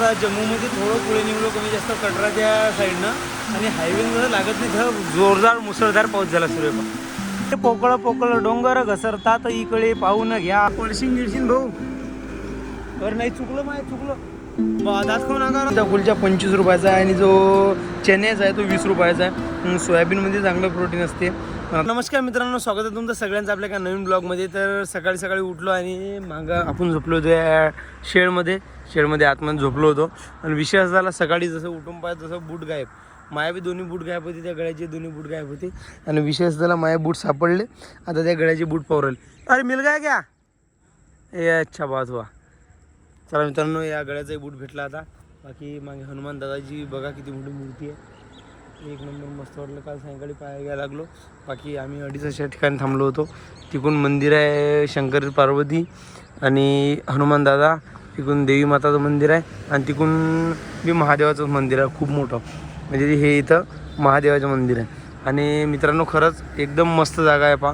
आता जम्मूमध्ये थोडं पुढे निघलो कमी जास्त कटराच्या साईडनं आणि हायवेनं लागत नाही तर जोरदार मुसळधार पाऊस झाला सुरू आहे. पोकळ पोकळ डोंगर घसरतात इकडे पाहून घ्या. पळशीन गिळशीन भाऊ बरं नाही चुकलं माय चुकलं दात खाऊ नका. त्या कुलच्या 25 रुपयाचा आहे आणि जो चण्याचा आहे तो 20 रुपयाचा आहे. सोयाबीनमध्ये चांगलं प्रोटीन असते. नमस्कार मित्रांनो, स्वागत आहे तुमचं सगळ्यांचं आपल्या एका नवीन ब्लॉगमध्ये. तर सकाळी सकाळी उठलो आणि मागं आपण झोपलो होतो या शेडमध्ये आतमध्ये झोपलो होतो. आणि विषय असा झाला, सकाळी जसं उठून पाहिजे तसं बूट गायब. माया बी दोन्ही बूट गायब होते, त्या गळ्याचे दोन्ही बूट गायब होते. आणि विषय असा झाला, माया बूट सापडले. आता त्या गळ्याचे बूट पावरले. अरे मिल गया क्या? ए अच्छा बात हुआ. चला मित्रांनो, या गळ्याचाही बूट भेटला आता. बाकी मागे हनुमान दादाजी बघा किती मोठी मूर्ती आहे, एक नंबर मस्त वाटलं. काल सायंकाळी पाहायला घ्यायला लागलो. बाकी आम्ही अडीच ठिकाणी थांबलो होतो. तिकडून मंदिर आहे शंकर पार्वती आणि हनुमान दादा, तिकडून देवी माताचं मंदिर आहे आणि तिकडून बी महादेवाचं मंदिर आहे खूप मोठं. म्हणजे हे इथं महादेवाचं मंदिर आहे. आणि मित्रांनो खरंच एकदम मस्त जागा आहे पहा.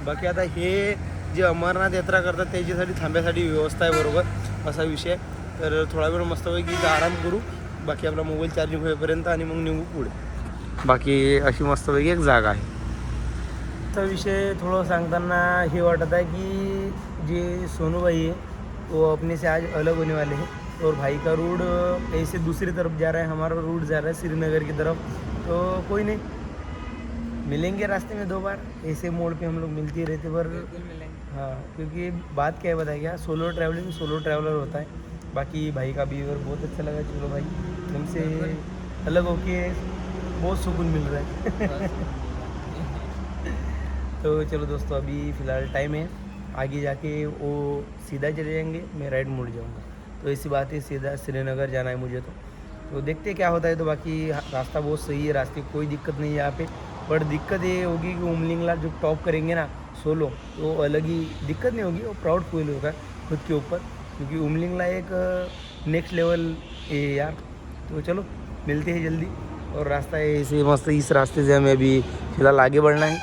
बाकी आता हे जे अमरनाथ यात्रा करतात त्याच्यासाठी थांब्यासाठी व्यवस्था आहे बरोबर, असा विषय. तर थोडा वेळ मस्तपैकी इथं आराम करू, बाकी आपला मोबाईल चार्जिंग होईपर्यंत, आणि मग निघू पुढे. बाकी अशी मस्तपैकी एक जागा आहे. तर विषय थोडं सांगताना हे वाटत आहे की जे सोनूभाई है वो अपने से आज अलग होने वाले हैं और भाई का रूट ऐसे दूसरी तरफ जा रहा है, हमारा रूट जा रहा है श्रीनगर की तरफ. तो कोई नहीं, मिलेंगे रास्ते में 2 बार, ऐसे मोड़ पे हम लोग मिलते रहते. पर हाँ, क्योंकि बात क्या है बताया क्या, सोलो ट्रैवलिंग सोलो ट्रैवलर होता है. बाकी भाई का बिहेवियर बहुत अच्छा लगा. चलो भाई हमसे अलग होके बहुत सुकून मिल रहा है. तो चलो दोस्तों, अभी फ़िलहाल टाइम है, आगे जाके वो सीधा चले जाएंगे, मैं राइट मुड़ जाऊंगा. तो ऐसी बात है, सीधा श्रीनगर जाना है मुझे. तो देखते क्या होता है. तो बाकी रास्ता बहुत सही है, रास्ते कोई दिक्कत नहीं है यहाँ पे. बट दिक्कत ये होगी कि उमलिंगला जो टॉप करेंगे ना सोलो, तो अलग ही दिक्कत नहीं होगी, वो प्राउड फील होगा खुद के ऊपर, क्योंकि उमलिंगला एक नेक्स्ट लेवल है यार. तो चलो मिलते हैं जल्दी. और रास्ता है ऐसे मस्त, इस रास्ते से हमें अभी फिलहाल आगे बढ़ना है.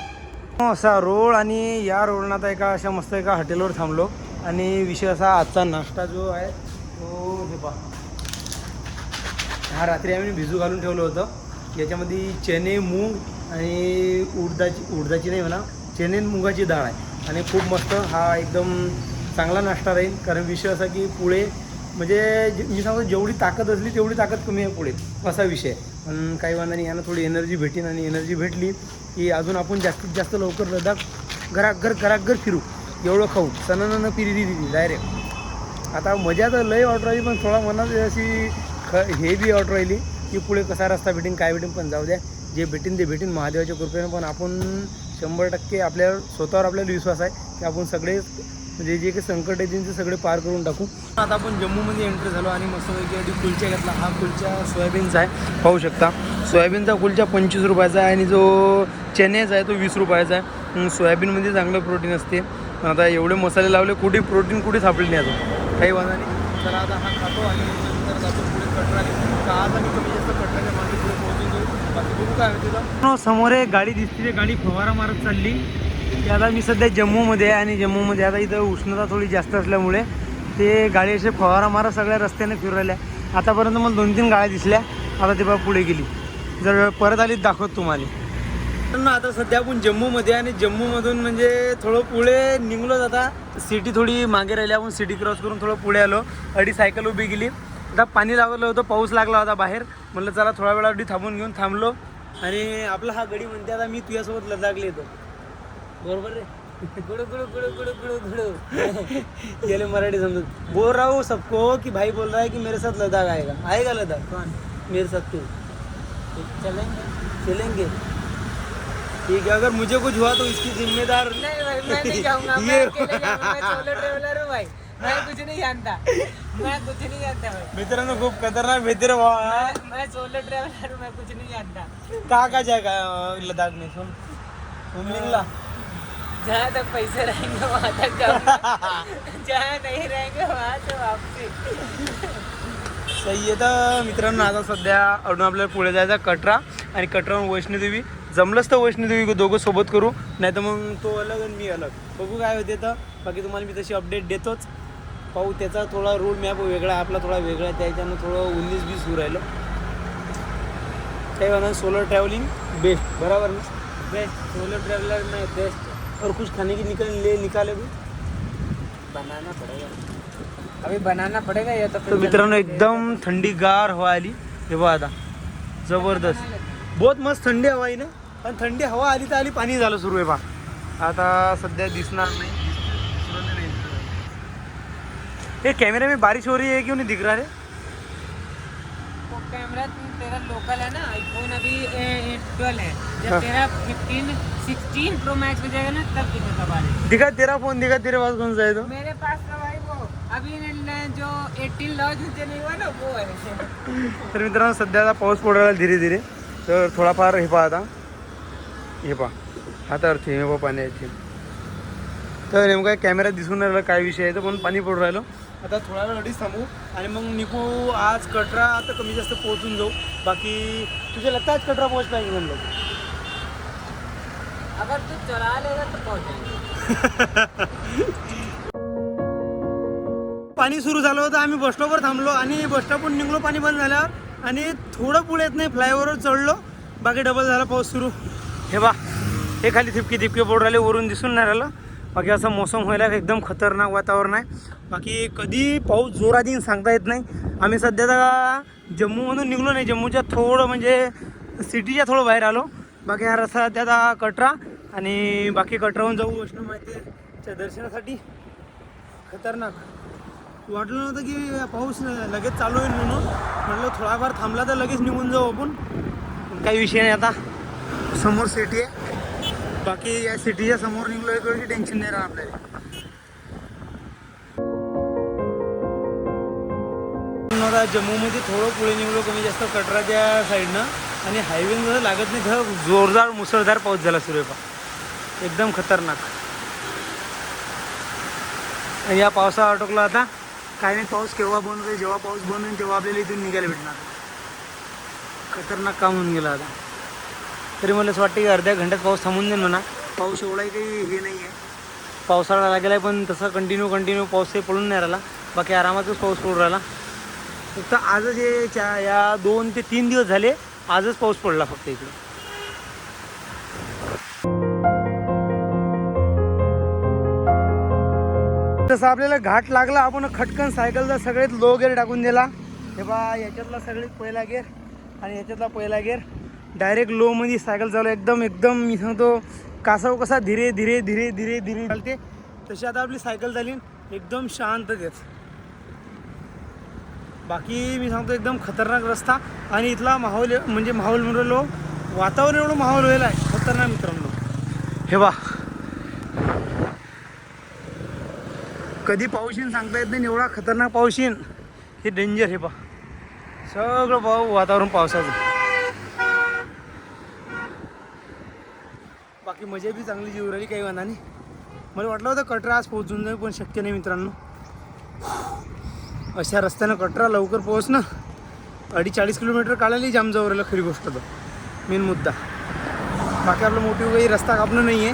असा रोड, आणि या रोडनं आता एका अशा मस्त एका हॉटेलवर थांबलो. आणि विषय असा, आजचा नाश्ता जो आहे तो हे पहा, हा रात्री आम्ही भिजू घालून ठेवलं होतं. याच्यामध्ये चणे, मूग आणि उडदाची नाही म्हणा, चणे मुगाची डाळ आहे. आणि खूप मस्त, हा एकदम चांगला नाश्ता राहील. कारण विषय असा की पुढे म्हणजे मी सांगतो, जेवढी ताकद असली तेवढी ताकद कमी आहे पुढे, असा विषय. पण काही वांधा नाही, यांना थोडी एनर्जी भेटेन. आणि एनर्जी भेटली की अजून आपण जास्तीत जास्त लवकर लडाख घराघर फिरू, एवढं खाऊ सणानं पिरी दिली डायरेक्ट. आता मजा तर लय वाटू राहिली, पण थोडा मनात अशी हे बी वाटू राहिली की पुढे कसा रस्ता भेटेन काय भेटेन. पण जाऊ द्या, जे भेटेन ते भेटेन महादेवाच्या कृपेने. पण आपण 100% आपल्यावर स्वतःवर आपल्याला विश्वास आहे की आपण सगळे म्हणजे जे काही संकट आहे त्यांचे सगळे पार करून टाकू. आता आपण जम्मूमध्ये एंट्री झालो आणि मस्तपैकी आधी कुलचा घेतला. हा कुलचा सोयाबीनचा आहे, पाहू शकता. सोयाबीनचा कुलचा 25 रुपयाचा आहे आणि जो चण्याचा आहे तो 20 रुपयाचा आहे. सोयाबीनमध्ये चांगलं प्रोटीन असते. पण आता एवढे मसाले लावले, कुठे प्रोटीन कुठे सापडले नाही अजून, काही वादा नाही. तर आता हा खातो आणि नंतर जातो पुढे कटराने. तर आज आम्ही कमी जास्त कटराच्या मागे पुढे पोहोचून जाऊ. बाकी बघू काय होते तिथं. समोर एक गाडी दिसते, गाडी फवारा मारत चालली. की आता मी सध्या जम्मूमध्ये आहे आणि जम्मूमध्ये आता इथं उष्णता थोडी जास्त असल्यामुळे ते गाडी असे फवारा मारत सगळ्या रस्त्याने फिरू राहिल्या. आतापर्यंत मला 2-3 गाड्या दिसल्या. आता ते बघा पुढे गेली, जर परत आली दाखवत तुम्हाला. ना आता सध्या आपण जम्मूमध्ये, आणि जम्मूमधून म्हणजे थोडं पुढे निघलो. आता सिटी थोडी मागे राहिली, आपण सिटी क्रॉस करून थोडं पुढे आलो. सायकल उभी गेली. आता पाणी लागलं होतं, पाऊस लागला होता बाहेर. म्हटलं चला थोडा वेळासाठी थांबलो. आणि आपला हा गडी म्हणते आता मी तुझ्यासोबत लडाखला येतो, बरोबर रे. गुडू ये मराठी समझ बोल रहा हूँ सबको कि भाई बोल रहा है कि मेरे साथ लद्दाख आएगा लद्दाख. कौन? मेरे साथ तू. चलेंगे ठीक है. अगर मुझे कुछ हुआ तो इसकी जिम्मेदार नहीं भाई, मैं नहीं जाऊंगा. मैं अकेले जाऊंगा. मैं सोलो ट्रैवलर हूँ भाई, मैं कुछ नहीं जानता. भाई. मित्रांनो खूप खतरनाक भेटते रे. मैं सोलो ट्रैवलर हूँ, मैं कुछ नहीं जानता. कहाँ जाएगा लद्दाख में? सुन उमलिंगला. जहाँ तक पैसे रहेंगे वहाँ तक जाऊंगा. जहाँ नहीं रहेंगे वहाँ से वापसी. सही आहे. तर मित्रांनो आता सध्या अडून आपल्याला पुढे जायचं कटरा, आणि कटराहून वैष्णोदेवी. जमलंच तर वैष्णोदेवी दोघं सोबत करू, नाही तर मग तो अलग आणि मी अलग. बघू काय होते. तर बाकी तुम्हाला मी तशी अपडेट देतोच. पाहू त्याचा थोडा रोड मॅप वेगळा आहे, आपला थोडा वेगळा आहे, त्याच्यानं थोडं 19-20 होऊ राहिलं. काही म्हणा सोलो ट्रॅव्हलिंग बेस्ट, बराबर ना? बेस्ट सोलो ट्रैवलर में बेस्ट. और कुछ खाने की निकाले भी. बनाना पड़ेगा, अभी बनाना पड़ेगा या तो तर मित्रांनो एकदम थंडीगार हवा आली. हे बघा आता जबरदस्त, बहुत मस्त थंडी हवा आहे ना. पण थंडी हवा आली तर आली, पाणी झालं सुरू आहे बा. आता सध्या दिसणार नाही. ये कैमरे में बारिश हो रही है क्यों नहीं दिख रहा है? वो कैमरा तेरा लोकल है ना, आईफोन अभी 12 है. जब हाँ. तेरा 16 प्रो मैक्स हो जाएगा ना तब दिखेगा बारिश. दिखा तेरा फोन, दिखा तेरे पास कौन सा है तो. मेरे पास तो भाई वो अभी जो 18 लॉन्च नहीं हुआ ना वो है. तर मित्रांनो सध्या आता पाऊस पडायला धीरे धीरे. तर थोडाफार हे पहा आता, हे पहा आता अर्थ हे पहा पाण्याचे. तर नेमका कॅमेरा दिसून राहिला काय विषय आहे, तर पण पाणी पडून राहिलं. आता थोडा वेळ अडीच थांबू आणि मग निघू. आज कटरा आता कमी जास्त पोहोचून जाऊ. बाकी तुझे लगता आज कटरा पोहोच पाएंगे हम लोग? अगर तू चला लेगा तो पहुंच जाएंगे. पाणी सुरू झालं होतं, आम्ही बस स्टॉपवर थांबलो आणि बस स्टॉपवरून निघलो पाणी बंद झाल्यावर, आणि थोडं पुढे येत नाही फ्लायओव्हरवर चढलो, बाकी डबल झाला पाऊस सुरू. हे बा हे खाली थिपके थिपके पडून राहिले, वरून दिसून नाही राहिलं. बाकी असं मोसम व्हायला एकदम खतरनाक वातावरण आहे. बाकी कधी पाऊस जोरात येईन सांगता येत नाही. आम्ही सध्या तर जम्मूमधून निघलो नाही, जम्मूच्या थोडं म्हणजे सिटीच्या थोडं बाहेर आलो. बाकी हा रस्ता त्याचा कटरा, आणि बाकी कटराहून जाऊ वैष्णो मातेच्या दर्शनासाठी. खतरनाक वाटलं नव्हतं की पाऊस लगेच चालू होईल म्हणून. म्हटलं थोडाफार थांबला तर लगेच निघून जाऊ आपण. काही विषय नाही, आता समोर सिटी आहे. बाकी या सिटीच्या समोर निघलो एक वेळची टेन्शन नाही राहणार आपल्याला. जम्मूमध्ये थोडं पुढे निघलो कमी जास्त कटराच्या साईडनं, आणि हायवेनं लागत नाही तर जोरदार मुसळधार पाऊस झाला सुरू आहे पा, एकदम खतरनाक. या पावसा अटकला आता काय नाही. पाऊस केव्हा बंद होईल, जेव्हा पाऊस बंद होईल तेव्हा आपल्याला इथून निघायला भेटणार. खतरनाक काम होऊन गेलं आता. तरी मला असं वाटतं की अर्ध्या घंट्यात पाऊस थांबून जाईल म्हणा. पाऊस एवढाही काही हे नाही आहे, पावसाळा लागेला आहे, पण तसं कंटिन्यू पाऊस काही पडून नाही राहिला. बाकी आरामातच पाऊस पडून राहिला. फक्त आजच या 2 ते 3 दिवस झाले आजच पाऊस पडला फक्त इकडे. तसं आपल्याला घाट लागला, आपण खटकन सायकलचा सगळ्यात लो गेअर टाकून दिला. हे बा याच्यातला सगळ्यात पहिला गेअर आणि याच्यातला पहिला गेअर डायरेक्ट लोमध्ये सायकल चालू. एकदम मी सांगतो कासव कसा धीरे धीरे धीरे धीरे धीरे चालते तशी आता आपली सायकल झाली एकदम शांततेत. बाकी मी सांगतो एकदम खतरनाक रस्ता, आणि इथला माहोल म्हणजे म्हणलो वातावरण एवढं माहोल व्हायला आहे खतरनाक मित्रांनो. हे बा कधी पाऊस येईन सांगता येत नाही, एवढा खतरनाक पाऊस येईन, हे डेंजर. हे पा सगळं वातावरण पावसाचं. बाकी मजा बी चांगली जीव राहिली, काही वाना नाही. मला वाटलं होतं कटरा आज पोहोचून जाईल, पण शक्य नाही मित्रांनो. अशा रस्त्यानं कटरा लवकर पोहोचणं 40 किलोमीटर काढायला जाम जवळ राहिलं खरी गोष्ट. तर मेन मुद्दा बाकी आपलं मोठी काही रस्ता कापणं नाही आहे.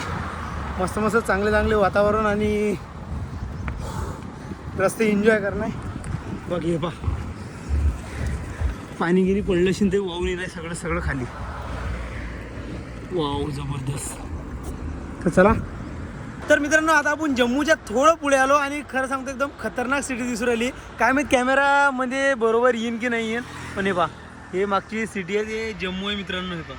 मस्त चांगले वातावरण आणि रस्ते एन्जॉय करणं आहे. बघ हे पा पाणी गिरी पडलं असेल ते वाहून येत आहे सगळं खाली. वाव जबरदस्त. तर चला, तर मित्रांनो आता आपण जम्मूच्या थोडं पुढे आलो, आणि खरं सांगतो एकदम खतरनाक सिटी दिसून राहिली. काय माहीत कॅमेरामध्ये बरोबर येईन की नाही येईन, पण हे पा हे मागची सिटी आहे, ते जम्मू आहे मित्रांनो. हे पा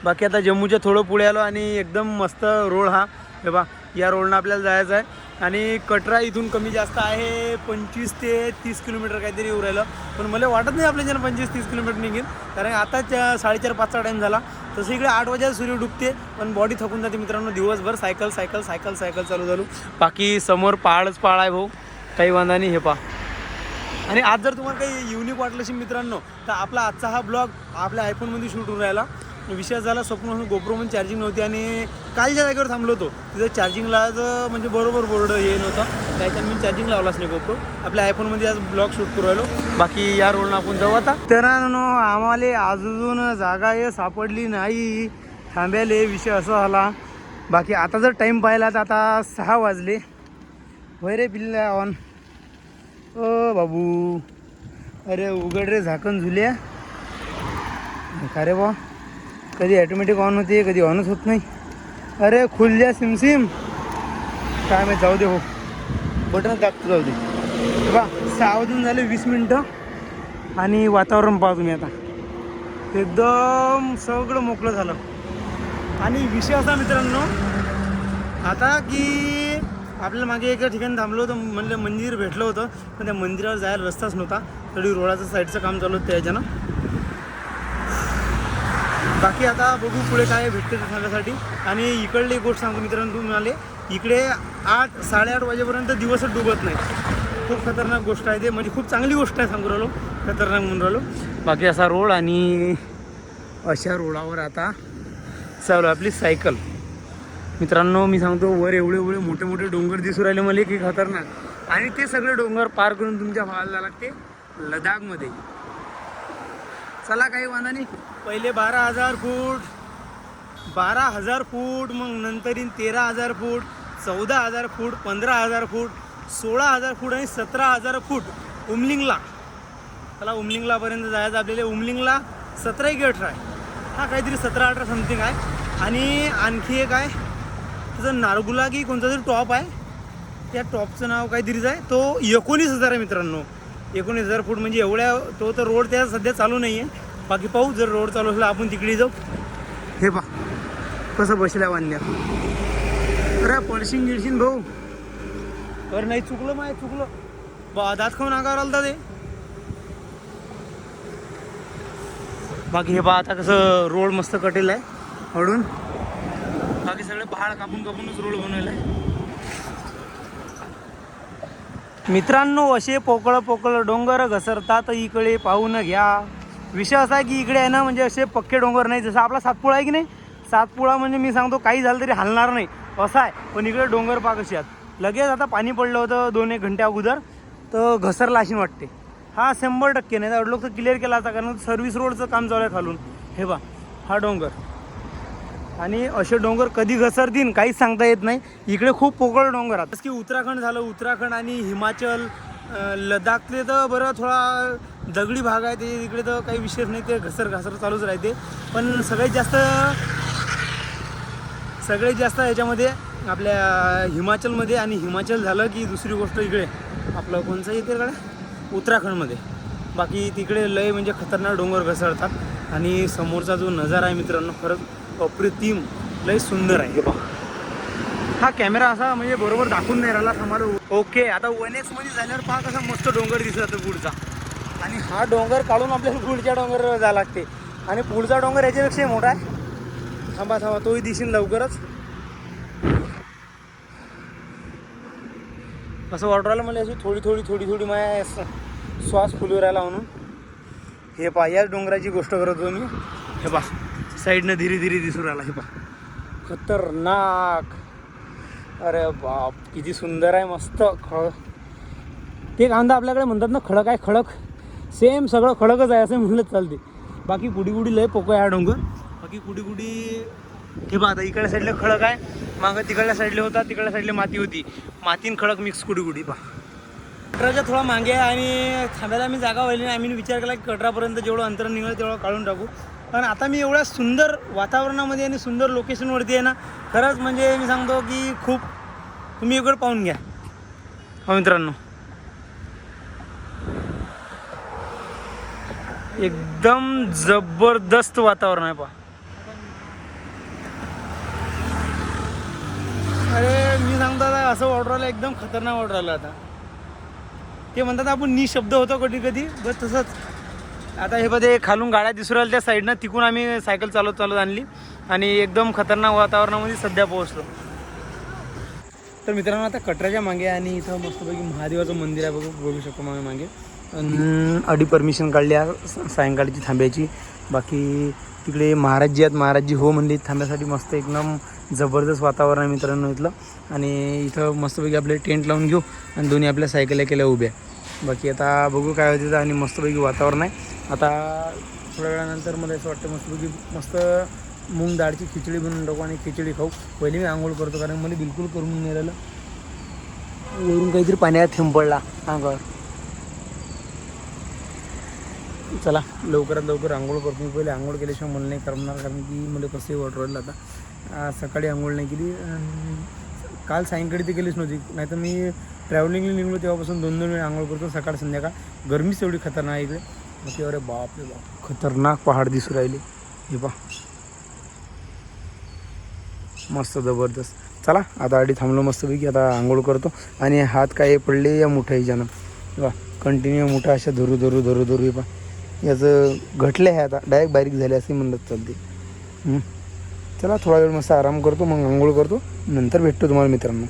बाकी आता जम्मूच्या थोडं पुढे आलो, आणि एकदम मस्त रोड हा. हे पा या रोडनं आपल्याला जायचं आहे, आणि कटरा इथून कमी जास्त आहे 25 ते 30 किलोमीटर काहीतरी येऊ राहिलं. पण मला वाटत नाही आपल्या 25-30 किलोमीटर निघेल, कारण आताच 4:30-5चा टाईम झाला. तसं इकडे 8 वाजेला सूर्य डुबते, पण बॉडी थकून जाते मित्रांनो. दिवसभर सायकल चालू झालो. बाकी समोर पहाड आहे भाऊ, काही वांधा नाही. हे पहा, आणि आज जर तुम्हाला काही युनिक वाटलं असेल मित्रांनो, तर आपला आजचा हा ब्लॉग आपल्या आयफोनमध्ये शूट होऊन राहिला. विषय झाला स्वप्न गोप्रोमध्ये चार्जिंग नव्हती, आणि कालच्या जागेवर थांबलो होतो तिथं चार्जिंगला म्हणजे बरोबर बोर्ड हे नव्हतं, त्याच्यानं मी चार्जिंग लावलाच नाही गोप्रो. आपल्या आयफोनमध्ये आज ब्लॉग शूट करू राहिलो. बाकी या रोडनं आपण जाऊ आता. तर आम्हाला अजून जागा हे सापडली नाही थांब्याले, विषय असा झाला. बाकी आता जर टाईम पाहिला तर आता 6 वाजले, वय रे पिल्ला ऑन. ओ बाबू, अरे उघड रे झाकण झुल्या. का रे बा, कधी ॲटोमॅटिक ऑन होते कधी ऑनच होत नाही. अरे खुल जा सिमसिम. काय माहीत, जाऊ दे. हो बटन दाबतो, जाऊ दे बा. 6 वाजून झाले 20 मिनटं आणि वातावरण पाहा तुम्ही आता. एकदम सगळं मोकळं झालं. आणि विषय असा मित्रांनो आता की आपल्याला मागे एका ठिकाणी थांबलो होतं, म्हणलं मंदिर भेटलं होतं, पण त्या मंदिरावर जायला रस्ताच नव्हता. तरी रोडाचं साईडचं काम चालू होतं त्याच्यानं. बाकी आता बघू पुढे काय भेटते ते सांगण्यासाठी. आणि इकडली गोष्ट सांगतो मित्रांनो, तुम्ही म्हणाले इकडे 8-8:30 वाजेपर्यंत दिवसच डुबत नाही. खूप खतरनाक गोष्ट आहे ते, म्हणजे खूप चांगली गोष्ट आहे सांगू राहिलो, खतरनाक म्हणून राहिलो. बाकी असा रोड आणि अशा रोडावर आता चालू आपली सायकल. मित्रांनो मी सांगतो, वर एवढे एवढे मोठे मोठे डोंगर दिसू राहिले मला की खतरनाक. आणि ते सगळे डोंगर पार करून तुमच्या व्हायला जावं लागते लडाखमध्ये. चला काही वांधा नाही. पहिले 12,000 फूट, 12,000 फूट, मग नंतरीन 13,000 फूट, 14,000 फूट, 15,000 फूट, 16,000 फूट आणि 17,000 फूट उमलिंगला. चला उमलिंगलापर्यंत जायचं आपल्याला. उमलिंगला 17 की 18 आहे, हा काहीतरी 17-18 समथिंग आहे. आणि आणखी एक आहे त्याचं नारगुला की कोणता तरी टॉप आहे, त्या टॉपचं नाव काहीतरीच आहे. तो 19,000 आहे मित्रांनो. 19,000 फूट म्हणजे एवढ्या. तो तर रोड त्या सध्या चालू नाही आहे. बाकी पाहू, जर रोड चालू असला आपण तिकडे जाऊ. हे पा कसं बसल्या वांद्या. अरे पडशीन गिडशीन भाऊ. अरे नाही चुकलं, माय चुकलं बा. दात खाऊन आगावर आलता ते. बाकी हे पहा आता कसं रोड मस्त कटेल आहे हळून. बाकी सगळे पहाड कापून कापूनच रोड बनवला आहे मित्रांनो. असे पोकळ पोकळ डोंगर घसरतात इकडे पाहून घ्या. विषय असा आहे की इकडे आहे ना, म्हणजे असे पक्के डोंगर नाही. जसं आपला सातपुडा आहे की नाही, सातपुडा म्हणजे मी सांगतो काही झालं तरी हलणार नाही असं आहे. पण इकडे डोंगर पहा कसे आहेत. लगेच आता पाणी पडलं होतं 2-1 घंटे अगोदर, तर घसरला अशी वाटते. हा 100% नाही तर लोक तर क्लिअर केला होता, कारण सर्व्हिस रोडचं काम चालू आहे खालून. हे बा हा डोंगर. आणि असे डोंगर कधी घसरतील काहीच सांगता येत नाही. इकडे खूप पोकळ डोंगर आहेत. की उत्तराखंड झालं, उत्तराखंड आणि हिमाचल, लडाखले तर बरं थोडा दगडी भाग आहे ते. तिकडे तर काही विशेष नाही, ते घसर चालूच राहते. पण सगळ्यात जास्त याच्यामध्ये आपल्या हिमाचलमध्ये. आणि हिमाचल झालं की दुसरी गोष्ट इकडे आपलं कोणचं येते का उत्तराखंडमध्ये. बाकी तिकडे लय म्हणजे खतरनाक डोंगर घसरतात. आणि समोरचा जो नजारा आहे मित्रांनो खरंच अप्रतिम, लय सुंदर आहे. हे पहा, हा कॅमेरा असा म्हणजे बरोबर दाखवून नाही राहिला आम्हाला. ओके, आता 1x मध्ये झाल्यावर पहा कसा मस्त डोंगर दिसत पुढचा. आणि हा डोंगर काढून आपल्याला पुढच्या डोंगरावर जावं लागते. आणि पुढचा डोंगर याच्यापेक्षा मोठा आहे. थांबा तोही दिसेल लवकरच. असं वाटू राहिलं मला अशी थोडी थोडी माझ्या श्वास फुलू राहिला म्हणून. हे पहा, याच डोंगराची गोष्ट करत होतो मी. हे पहा साईडनं धीरे धीरे दिसू राहिला. हे पहा खतरनाक. अरे बाप किती सुंदर आहे, मस्त ते कांदा आपल्याकडे म्हणतात ना खडक आहे, खडक सेम सगळं खडकच आहे असं म्हणलं चालते. बाकी कुडी लय पोकं आहे हा डोंगर. बाकी कुडी हे पहा, आता इकडल्या साईडला खडक आहे, मागं तिकडल्या साईडला होता, तिकडल्या साईडला माती होती. मातीन खडक मिक्स कुडी पहा. कटराच्या थोडा मागे आहे आणि थांबायला मी जागा व्हायली नाही. आम्ही विचार केला की कटरापर्यंत जेवढं अंतर निघलं तेवढं काढून टाकू. पण आता मी एवढ्या सुंदर वातावरणामध्ये आणि सुंदर लोकेशनवरती आहे ना, खरंच म्हणजे मी सांगतो की खूप. तुम्ही इकडं पाहून घ्या हो मित्रांनो, एकदम जबरदस्त वातावरण आहे पहा. अरे मी सांगतो आता असं वाटू राहिलं, एकदम खतरनाक वाटू राहिलं. आता ते म्हणतात आपण निशब्द होतो कधी कधी, बस तसंच. आता हे बघे खालून गाड्या दिसू राहिल्या त्या साईडनं, तिकून आम्ही सायकल चालवत आणली आणि एकदम खतरनाक वातावरणामध्ये सध्या पोहोचलो. तर मित्रांनो आता कटराच्या मागे आणि इथं मस्तपैकी महादेवाचं मंदिर आहे, बघू शकतो मागे. आधी परमिशन काढली आहे सायंकाळची थांब्याची. बाकी तिकडे महाराजजी आहेत, महाराजजी हो म्हणले थांब्यासाठी. मस्त एकदम जबरदस्त वातावरण आहे मित्रांनो इथलं. आणि इथं मस्तपैकी आपले टेंट लावून घेऊ आणि दोन्ही आपल्या सायकल्या केल्या उभ्या. बाकी आता बघू काय होतं. आणि मस्तपैकी वातावरण आहे. आता थोड्या वेळानंतर मला असं वाटतं मस्तपैकी मस्त मूग डाळची खिचडी बनवून टाकू आणि खिचडी खाऊ. पहिले मी आंघोळ करतो, कारण मला बिलकुल करून नाही राहिलं. वरून काहीतरी पाण्यात थेंब पडला अंगावर. चला लवकरात लवकर आंघोळ करतो. मी पहिले आंघोळ केल्याशिवाय मला नाही करणार, कारण की मला कसंही वाटू राहिलं आता. सकाळी आंघोळ नाही केली, काल सायंकाळी ती केलीच नव्हती. नाही तर मी ट्रॅव्हलिंगला निघलो तेव्हापासून 2-2 वेळा आंघोळ करतो, सकाळ संध्याकाळ. गरमीच एवढी खतरनाक आहे इकडे. मग अरे बाप रे बाप, खतरनाक पहाड दिसू राहिले. हे पहा मस्त जबरदस्त. चला आता आधी थांबलो मस्तपैकी, आता आंघोळ करतो. आणि हात काय पडले या मुठा हिच्यानं, वा कंटिन्यू मुठा अशा धरू धरू धरू धरू. हे पहा याचं घटले आहे आता, डायरेक्ट बारीक झाले असे म्हणलं चालते. चला थोडा वेळ मस्त आराम करतो, मग आंघोळ करतो, नंतर भेटतो तुम्हाला मित्रांनो.